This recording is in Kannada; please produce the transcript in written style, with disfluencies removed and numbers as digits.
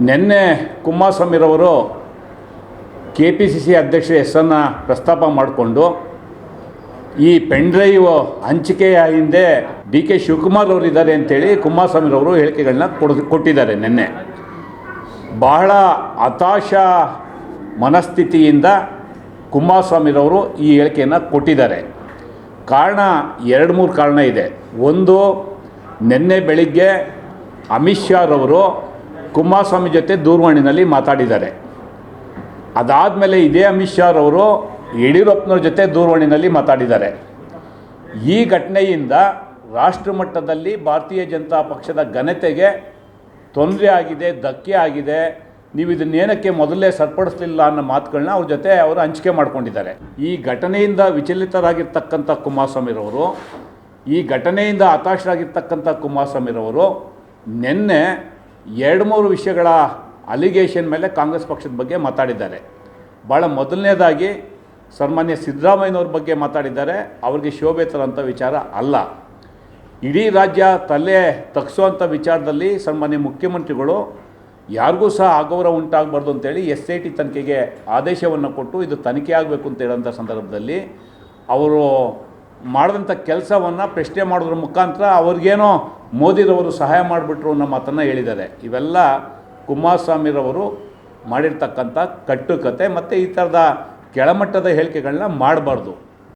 ನಿನ್ನೆ ಕುಮಾರಸ್ವಾಮಿರವರು KPCC ಅಧ್ಯಕ್ಷ ಹೆಸರನ್ನು ಪ್ರಸ್ತಾಪ ಮಾಡಿಕೊಂಡು ಈ ಪೆನ್ಡ್ರೈವ್ ಹಂಚಿಕೆಯ ಹಿಂದೆ DK ಶಿವಕುಮಾರ್ ಅವರು ಇದ್ದಾರೆ ಅಂತೇಳಿ ಕುಮಾರಸ್ವಾಮಿರವರು ಹೇಳಿಕೆಗಳನ್ನ ಕೊಟ್ಟಿದ್ದಾರೆ. ನಿನ್ನೆ ಬಹಳ ಹತಾಶ ಮನಸ್ಥಿತಿಯಿಂದ ಕುಮಾರಸ್ವಾಮಿರವರು ಈ ಹೇಳಿಕೆಯನ್ನು ಕೊಟ್ಟಿದ್ದಾರೆ. ಕಾರಣ 2-3 ಕಾರಣ ಇದೆ. ಒಂದು, ನಿನ್ನೆ ಬೆಳಿಗ್ಗೆ ಅಮಿತ್ ಶಾ ರವರು ಕುಮಾರಸ್ವಾಮಿ ಜೊತೆ ದೂರವಾಣಿನಲ್ಲಿ ಮಾತಾಡಿದ್ದಾರೆ. ಅದಾದಮೇಲೆ ಇದೇ ಅಮಿತ್ ಶಾ ರವರು ಯಡಿಯೂರಪ್ಪನವ್ರ ಜೊತೆ ದೂರವಾಣಿನಲ್ಲಿ ಮಾತಾಡಿದ್ದಾರೆ. ಈ ಘಟನೆಯಿಂದ ರಾಷ್ಟ್ರ ಮಟ್ಟದಲ್ಲಿ ಭಾರತೀಯ ಜನತಾ ಪಕ್ಷದ ಘನತೆಗೆ ತೊಂದರೆ ಆಗಿದೆ, ಧಕ್ಕೆ ಆಗಿದೆ. ನೀವು ಇದನ್ನೇನಕ್ಕೆ ಮೊದಲೇ ಸರಿಪಡಿಸಲಿಲ್ಲ ಅನ್ನೋ ಮಾತುಗಳನ್ನ ಅವ್ರ ಜೊತೆ ಅವರು ಹಂಚಿಕೆ ಮಾಡ್ಕೊಂಡಿದ್ದಾರೆ. ಈ ಘಟನೆಯಿಂದ ವಿಚಲಿತರಾಗಿರ್ತಕ್ಕಂಥ ಕುಮಾರಸ್ವಾಮಿರವರು, ಈ ಘಟನೆಯಿಂದ ಹತಾಶರಾಗಿರ್ತಕ್ಕಂಥ ಕುಮಾರಸ್ವಾಮಿರವರು ನಿನ್ನೆ 2-3 ವಿಷಯಗಳ ಅಲಿಗೇಷನ್ ಮೇಲೆ ಕಾಂಗ್ರೆಸ್ ಪಕ್ಷದ ಬಗ್ಗೆ ಮಾತಾಡಿದ್ದಾರೆ. ಭಾಳ ಮೊದಲನೇದಾಗಿ ಸನ್ಮಾನ್ಯ ಸಿದ್ದರಾಮಯ್ಯನವ್ರ ಬಗ್ಗೆ ಮಾತಾಡಿದ್ದಾರೆ. ಅವ್ರಿಗೆ ಶೋಭೆ ತರೋಂಥ ವಿಚಾರ ಅಲ್ಲ. ಇಡೀ ರಾಜ್ಯ ತಲೆ ತಗ್ಸೋವಂಥ ವಿಚಾರದಲ್ಲಿ ಸನ್ಮಾನ್ಯ ಮುಖ್ಯಮಂತ್ರಿಗಳು ಯಾರಿಗೂ ಸಹ ಅಗೌರವ ಉಂಟಾಗಬಾರ್ದು ಅಂತೇಳಿ SIT ತನಿಖೆಗೆ ಆದೇಶವನ್ನು ಕೊಟ್ಟು ಇದು ತನಿಖೆ ಆಗಬೇಕು ಅಂತ ಹೇಳೋಂಥ ಸಂದರ್ಭದಲ್ಲಿ ಅವರು ಮಾಡಿದಂಥ ಕೆಲಸವನ್ನು ಪ್ರಶ್ನೆ ಮಾಡೋದ್ರ ಮುಖಾಂತರ ಅವ್ರಿಗೇನೋ ಮೋದಿರವರು ಸಹಾಯ ಮಾಡಿಬಿಟ್ರು ಅನ್ನೋ ಮಾತನ್ನು ಹೇಳಿದ್ದಾರೆ. ಇವೆಲ್ಲ ಕುಮಾರಸ್ವಾಮಿರವರು ಮಾಡಿರ್ತಕ್ಕಂಥ ಕಟ್ಟುಕತೆ ಮತ್ತು ಈ ಥರದ ಕೆಳಮಟ್ಟದ ಹೇಳಿಕೆಗಳನ್ನ ಮಾಡಬಾರ್ದು.